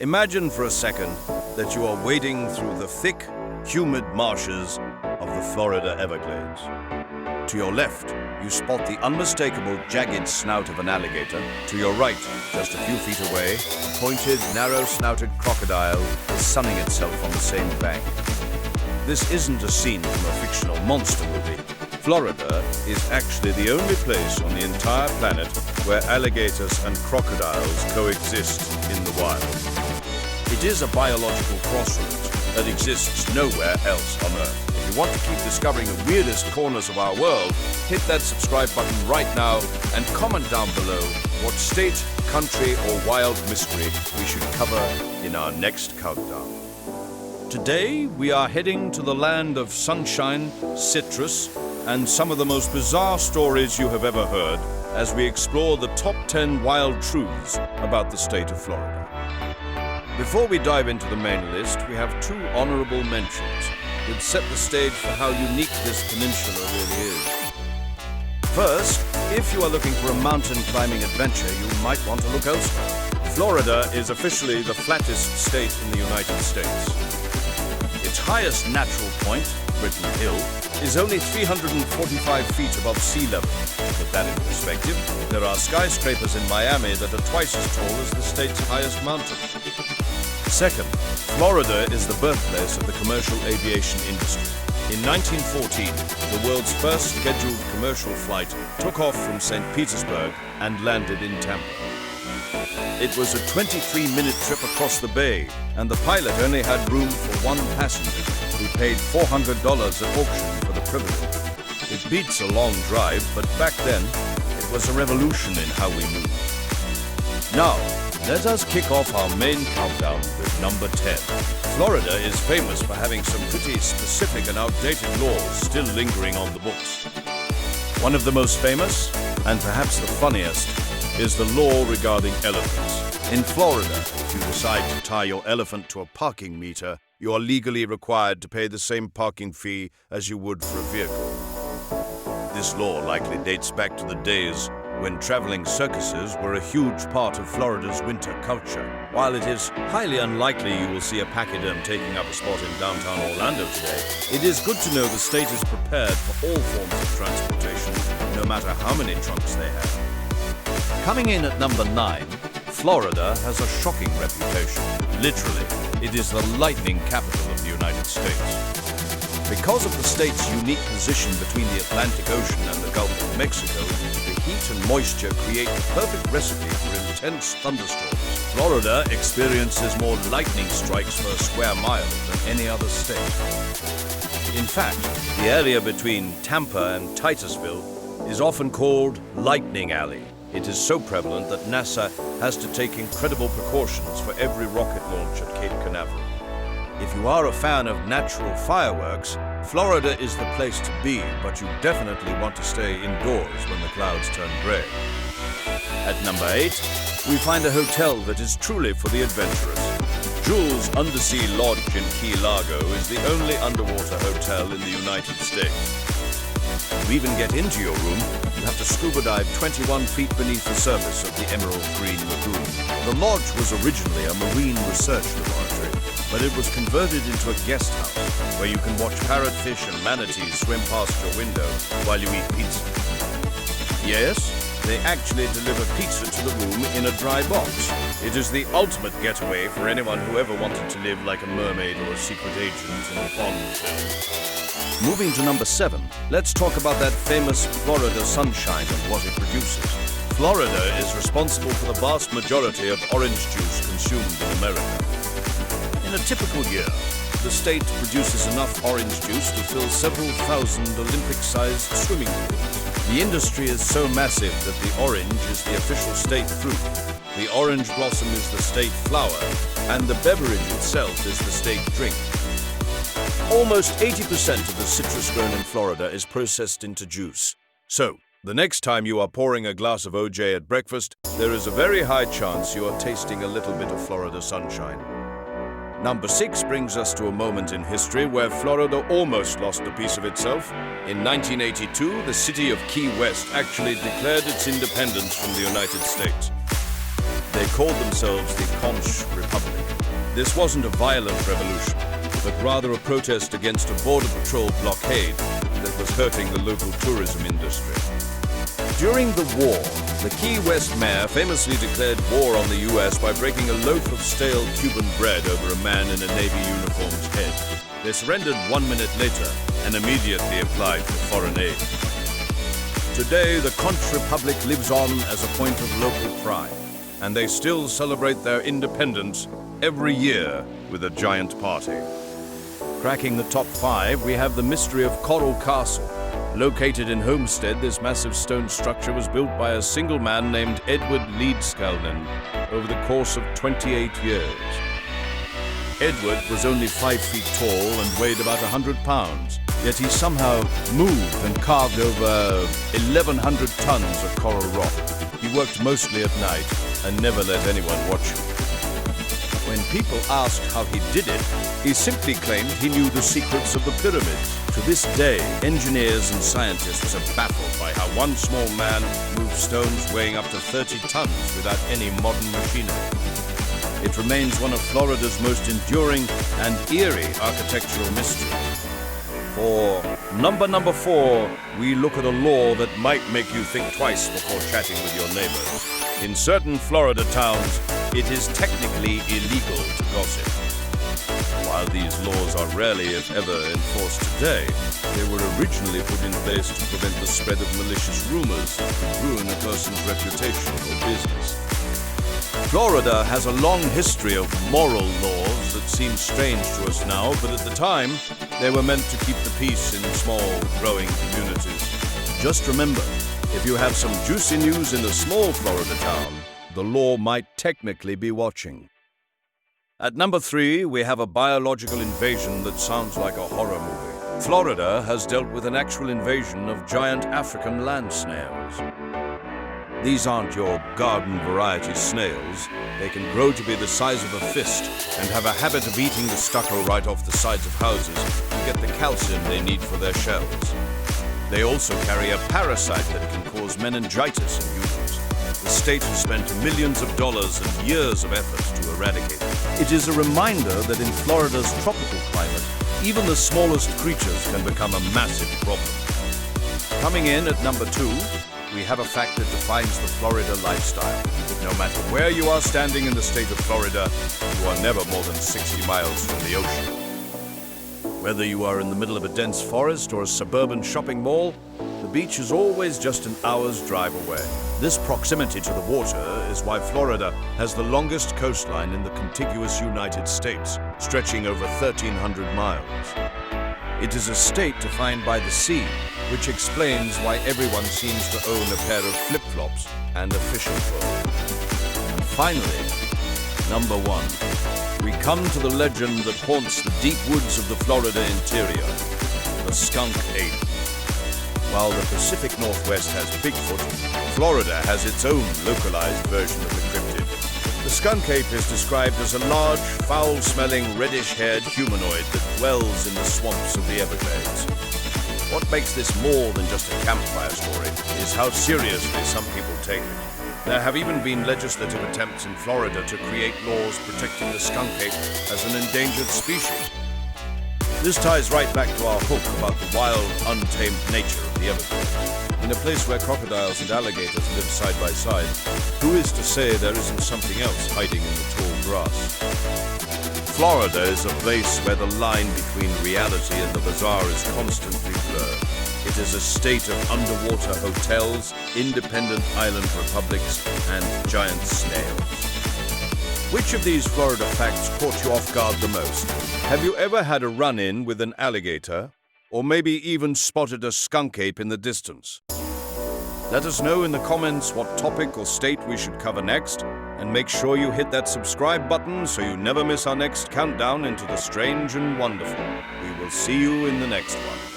Imagine for a second that you are wading through the thick, humid marshes of the Florida Everglades. To your left, you spot the unmistakable jagged snout of an alligator. To your right, just a few feet away, a pointed, narrow-snouted crocodile is sunning itself on the same bank. This isn't a scene from a fictional monster movie. Florida is actually the only place on the entire planet where alligators and crocodiles coexist in the wild. It is a biological crossroads that exists nowhere else on Earth. If you want to keep discovering the weirdest corners of our world, hit that subscribe button right now and comment down below what state, country, or wild mystery we should cover in our next countdown. Today, we are heading to the land of sunshine, citrus, and some of the most bizarre stories you have ever heard as we explore the top 10 wild truths about the state of Florida. Before we dive into the main list, we have two honorable mentions that set the stage for how unique this peninsula really is. First, if you are looking for a mountain climbing adventure, you might want to look elsewhere. Florida is officially the flattest state in the United States. Its highest natural point, Britton Hill, is only 345 feet above sea level. To put that into perspective, there are skyscrapers in Miami that are twice as tall as the state's highest mountain. Second, Florida is the birthplace of the commercial aviation industry. In 1914, the world's first scheduled commercial flight took off from St. Petersburg and landed in Tampa. It was a 23-minute trip across the bay, and the pilot only had room for one passenger, who paid $400 at auction for the privilege. It beats a long drive, but back then, it was a revolution in how we move. Now, let us kick off our main countdown with number 10. Florida is famous for having some pretty specific and outdated laws still lingering on the books. One of the most famous, and perhaps the funniest, is the law regarding elephants. In Florida, if you decide to tie your elephant to a parking meter, you are legally required to pay the same parking fee as you would for a vehicle. This law likely dates back to the days when traveling circuses were a huge part of Florida's winter culture. While it is highly unlikely you will see a pachyderm taking up a spot in downtown Orlando today, it is good to know the state is prepared for all forms of transportation, no matter how many trunks they have. Coming in at number 9, Florida has a shocking reputation. Literally, it is the lightning capital of the United States. Because of the state's unique position between the Atlantic Ocean and the Gulf of Mexico, the heat and moisture create the perfect recipe for intense thunderstorms. Florida experiences more lightning strikes per square mile than any other state. In fact, the area between Tampa and Titusville is often called Lightning Alley. It is so prevalent that NASA has to take incredible precautions for every rocket launch at Cape Canaveral. If you are a fan of natural fireworks, Florida is the place to be, but you definitely want to stay indoors when the clouds turn gray. At number 8, we find a hotel that is truly for the adventurous. Jules Undersea Lodge in Key Largo is the only underwater hotel in the United States. To even get into your room, you have to scuba dive 21 feet beneath the surface of the Emerald Green Lagoon. The lodge was originally a marine research laboratory, but it was converted into a guest house where you can watch parrotfish and manatees swim past your window while you eat pizza. Yes, they actually deliver pizza to the room in a dry box. It is the ultimate getaway for anyone who ever wanted to live like a mermaid or a secret agent in a Bond film. Moving to number 7, let's talk about that famous Florida sunshine and what it produces. Florida is responsible for the vast majority of orange juice consumed in America. In a typical year, the state produces enough orange juice to fill several thousand Olympic-sized swimming pools. The industry is so massive that the orange is the official state fruit, the orange blossom is the state flower, and the beverage itself is the state drink. Almost 80% of the citrus grown in Florida is processed into juice. So, the next time you are pouring a glass of OJ at breakfast, there is a very high chance you are tasting a little bit of Florida sunshine. Number 6 brings us to a moment in history where Florida almost lost a piece of itself. In 1982, the city of Key West actually declared its independence from the United States. They called themselves the Conch Republic. This wasn't a violent revolution, but rather a protest against a border patrol blockade that was hurting the local tourism industry. During the war, the Key West mayor famously declared war on the US by breaking a loaf of stale Cuban bread over a man in a Navy uniform's head. They surrendered 1 minute later and immediately applied for foreign aid. Today, the Conch Republic lives on as a point of local pride, and they still celebrate their independence every year with a giant party. Cracking the top 5, we have the mystery of Coral Castle. Located in Homestead, this massive stone structure was built by a single man named Edward Leedskalnin over the course of 28 years. Edward was only 5 feet tall and weighed about 100 pounds, yet he somehow moved and carved over 1,100 tons of coral rock. He worked mostly at night and never let anyone watch him. When people asked how he did it, he simply claimed he knew the secrets of the pyramids. To this day, engineers and scientists are baffled by how one small man moved stones weighing up to 30 tons without any modern machinery. It remains one of Florida's most enduring and eerie architectural mysteries. For number 4, we look at a law that might make you think twice before chatting with your neighbors. In certain Florida towns, it is technically illegal to gossip. While these laws are rarely, if ever, enforced today, they were originally put in place to prevent the spread of malicious rumors that could ruin a person's reputation or business. Florida has a long history of moral laws that seem strange to us now, but at the time, they were meant to keep the peace in small, growing communities. Just remember, if you have some juicy news in a small Florida town, the law might technically be watching. At number 3, we have a biological invasion that sounds like a horror movie. Florida has dealt with an actual invasion of giant African land snails. These aren't your garden variety snails. They can grow to be the size of a fist and have a habit of eating the stucco right off the sides of houses to get the calcium they need for their shells. They also carry a parasite that can cause meningitis in humans. The state has spent millions of dollars and years of effort to eradicate it. It is a reminder that in Florida's tropical climate, even the smallest creatures can become a massive problem. Coming in at number 2, we have a fact that defines the Florida lifestyle. No matter where you are standing in the state of Florida, you are never more than 60 miles from the ocean. Whether you are in the middle of a dense forest or a suburban shopping mall, the beach is always just an hour's drive away. This proximity to the water is why Florida has the longest coastline in the contiguous United States, stretching over 1,300 miles. It is a state defined by the sea, which explains why everyone seems to own a pair of flip-flops and a fishing pole. And finally, number 1. We come to the legend that haunts the deep woods of the Florida interior, the Skunk Ape. While the Pacific Northwest has Bigfoot, Florida has its own localized version of the cryptid. The Skunk Ape is described as a large, foul-smelling, reddish-haired humanoid that dwells in the swamps of the Everglades. What makes this more than just a campfire story is how seriously some people take it. There have even been legislative attempts in Florida to create laws protecting the skunk ape as an endangered species. This ties right back to our hook about the wild, untamed nature of the Everglades. In a place where crocodiles and alligators live side by side, who is to say there isn't something else hiding in the tall grass? Florida is a place where the line between reality and the bizarre is constantly blurred. It is a state of underwater hotels, independent island republics, and giant snails. Which of these Florida facts caught you off guard the most? Have you ever had a run-in with an alligator? Or maybe even spotted a skunk ape in the distance? Let us know in the comments what topic or state we should cover next, and make sure you hit that subscribe button so you never miss our next countdown into the strange and wonderful. We will see you in the next one.